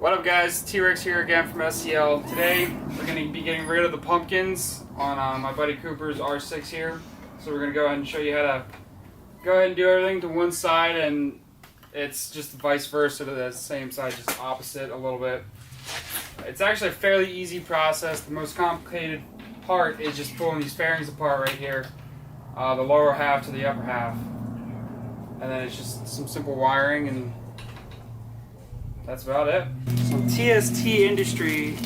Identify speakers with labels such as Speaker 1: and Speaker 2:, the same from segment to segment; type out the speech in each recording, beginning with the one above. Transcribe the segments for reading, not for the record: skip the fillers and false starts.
Speaker 1: What up guys, T-Rex here again from SCL. Today we're going to be getting rid of the pumpkins on my buddy Cooper's R6 here. So we're going to go ahead and show you how to go ahead and do everything to one side, and it's just vice versa to the same side, just opposite a little bit. It's actually a fairly easy process. The most complicated part is just pulling these fairings apart right here, the lower half to the upper half. And then it's just some simple wiring, and that's about it. Some TST Industry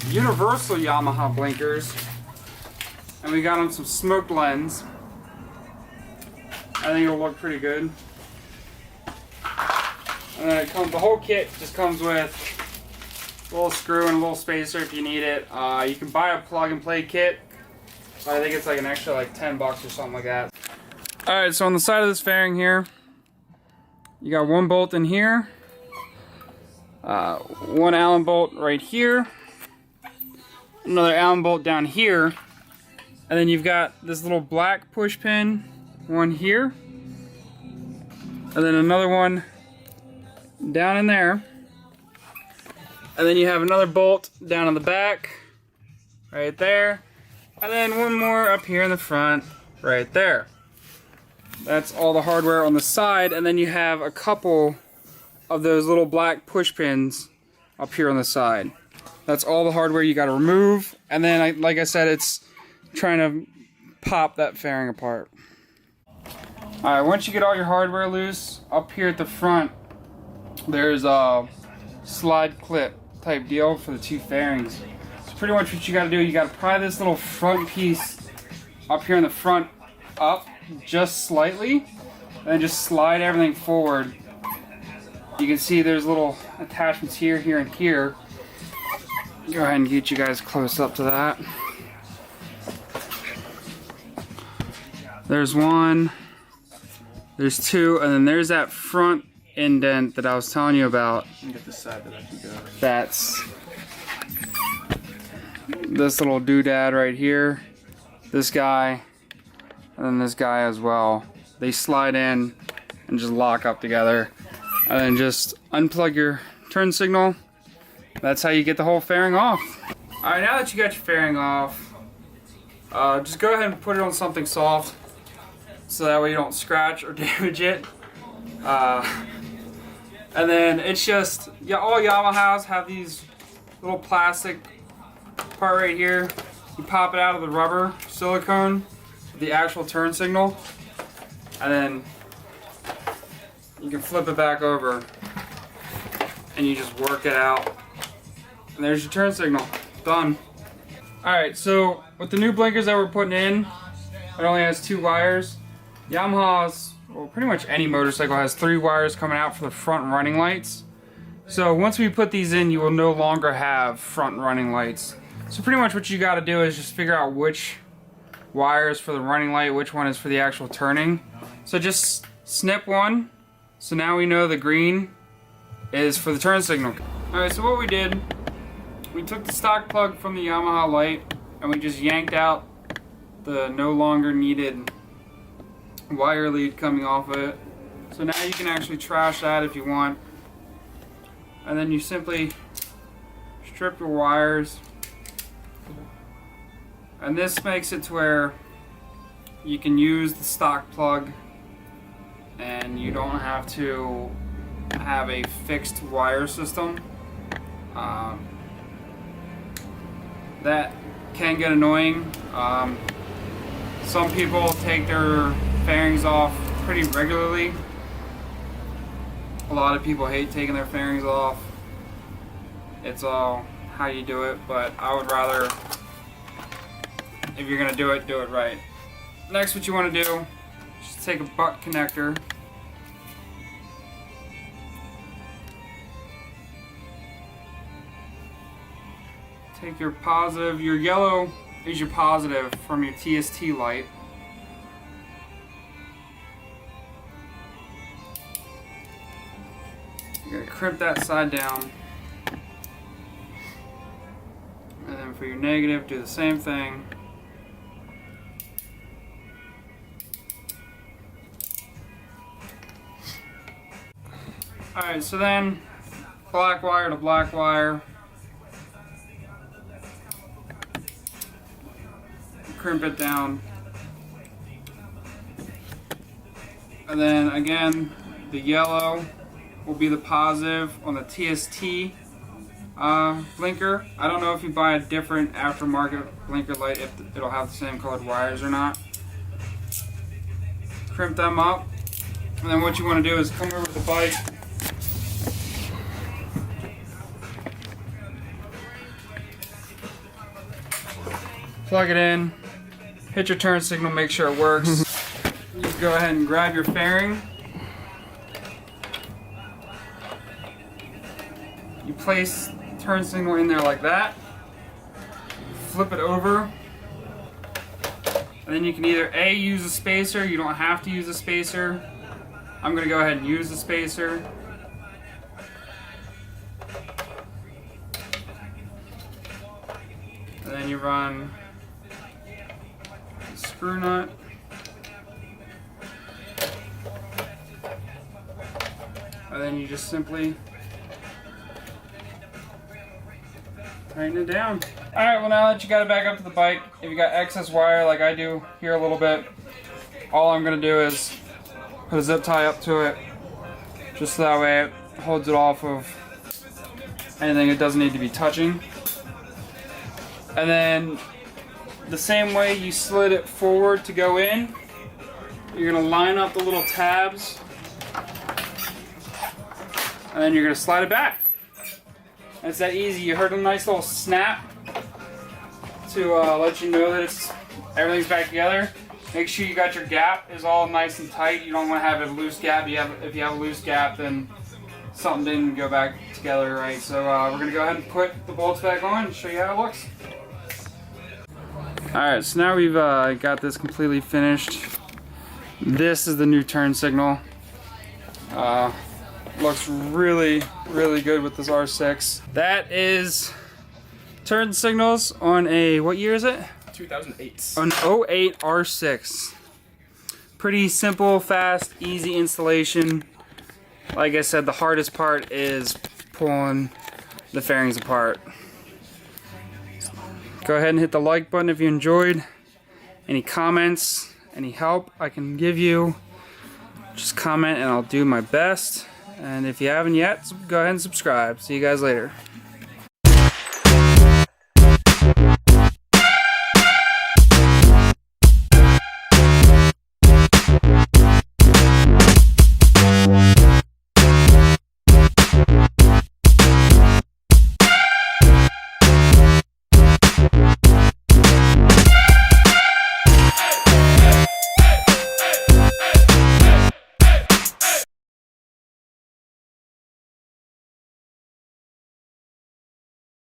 Speaker 1: universal Yamaha blinkers, and we got them some smoked lens. I think it'll look pretty good. And then the whole kit just comes with a little screw and a little spacer if you need it. You can buy a plug and play kit. I think it's like an extra like 10 bucks or something like that. Alright, so on the side of this fairing here, you got one bolt in here, one Allen bolt right here, another Allen bolt down here, and then you've got this little black push pin, one here, and then another one down in there, and then you have another bolt down in the back, right there, and then one more up here in the front, right there. That's all the hardware on the side, and then you have a couple of those little black push pins up here on the side. That's all the hardware you got to remove, and then like I said, it's trying to pop that fairing apart. Alright, once you get all your hardware loose, up here at the front there's a slide clip type deal for the two fairings. So pretty much what you got to do, you got to pry this little front piece up here in the front up just slightly, and then just slide everything forward. You can see there's little attachments here, here, and here. Go ahead and get you guys close up to that. There's one, there's two, and then there's that front indent that I was telling you about.
Speaker 2: Get the side that I can go.
Speaker 1: That's this little doodad right here, this guy, and then this guy as well. They slide in and just lock up together, and then just unplug your turn signal. That's how you get the whole fairing off. Alright, now that you got your fairing off, just go ahead and put it on something soft so that way you don't scratch or damage it. And then it's just, yeah, all Yamahas have these little plastic part right here. You pop it out of the rubber silicone, the actual turn signal, and then you can flip it back over and you just work it out, and there's your turn signal. Done. Alright, so with the new blinkers that we're putting in, it only has 2 wires. Yamaha's, well, pretty much any motorcycle has 3 wires coming out for the front running lights. So once we put these in, you will no longer have front running lights. So pretty much what you got to do is just figure out which wire is for the running light, which one is for the actual turning. So just snip one. So now we know the green is for the turn signal. Alright, so what we did, we took the stock plug from the Yamaha light and we just yanked out the no longer needed wire lead coming off of it. So now you can actually trash that if you want. And then you simply strip your wires. And this makes it to where you can use the stock plug and you don't have to have a fixed wire system. That can get annoying. Some people take their fairings off pretty regularly. A lot of people hate taking their fairings off. It's all how you do it, but I would rather, if you're gonna do it right. Next, what you want to do, just take a butt connector. Take your positive, your yellow is your positive from your TST light. You're gonna crimp that side down. And then for your negative, do the same thing. Alright, so then black wire to black wire. Crimp it down. And then again, the yellow will be the positive on the TST blinker. I don't know if you buy a different aftermarket blinker light if it'll have the same colored wires or not. Crimp them up, and then what you want to do is come over to the bike, plug it in, hit your turn signal, make sure it works. You go ahead and grab your fairing. You place turn signal in there like that. Flip it over. And then you can either A, use a spacer. You don't have to use a spacer. I'm going to go ahead and use the spacer. And then you run the screw nut. And then you just simply tighten it down. Alright, well now that you got it back up to the bike, if you got excess wire like I do here a little bit, all I'm going to do is put a zip tie up to it, just so that way it holds it off of anything it doesn't need to be touching. And then the same way you slid it forward to go in, you're going to line up the little tabs, and then you're going to slide it back. And it's that easy. You heard a nice little snap to let you know that everything's back together. Make sure you got your gap is all nice and tight. You don't want to have a loose gap. If you have a loose gap, then something didn't go back together right. So we're going to go ahead and put the bolts back on and show you how it looks. Alright, so now we've got this completely finished. This is the new turn signal. Looks really, really good with this R6. That is turn signals on a, what year is it?
Speaker 2: 2008.
Speaker 1: An 08 R6. Pretty simple, fast, easy installation. Like I said, the hardest part is pulling the fairings apart. Go ahead and hit the like button if you enjoyed. Any comments, any help I can give you, just comment and I'll do my best. And if you haven't yet, go ahead and subscribe. See you guys later.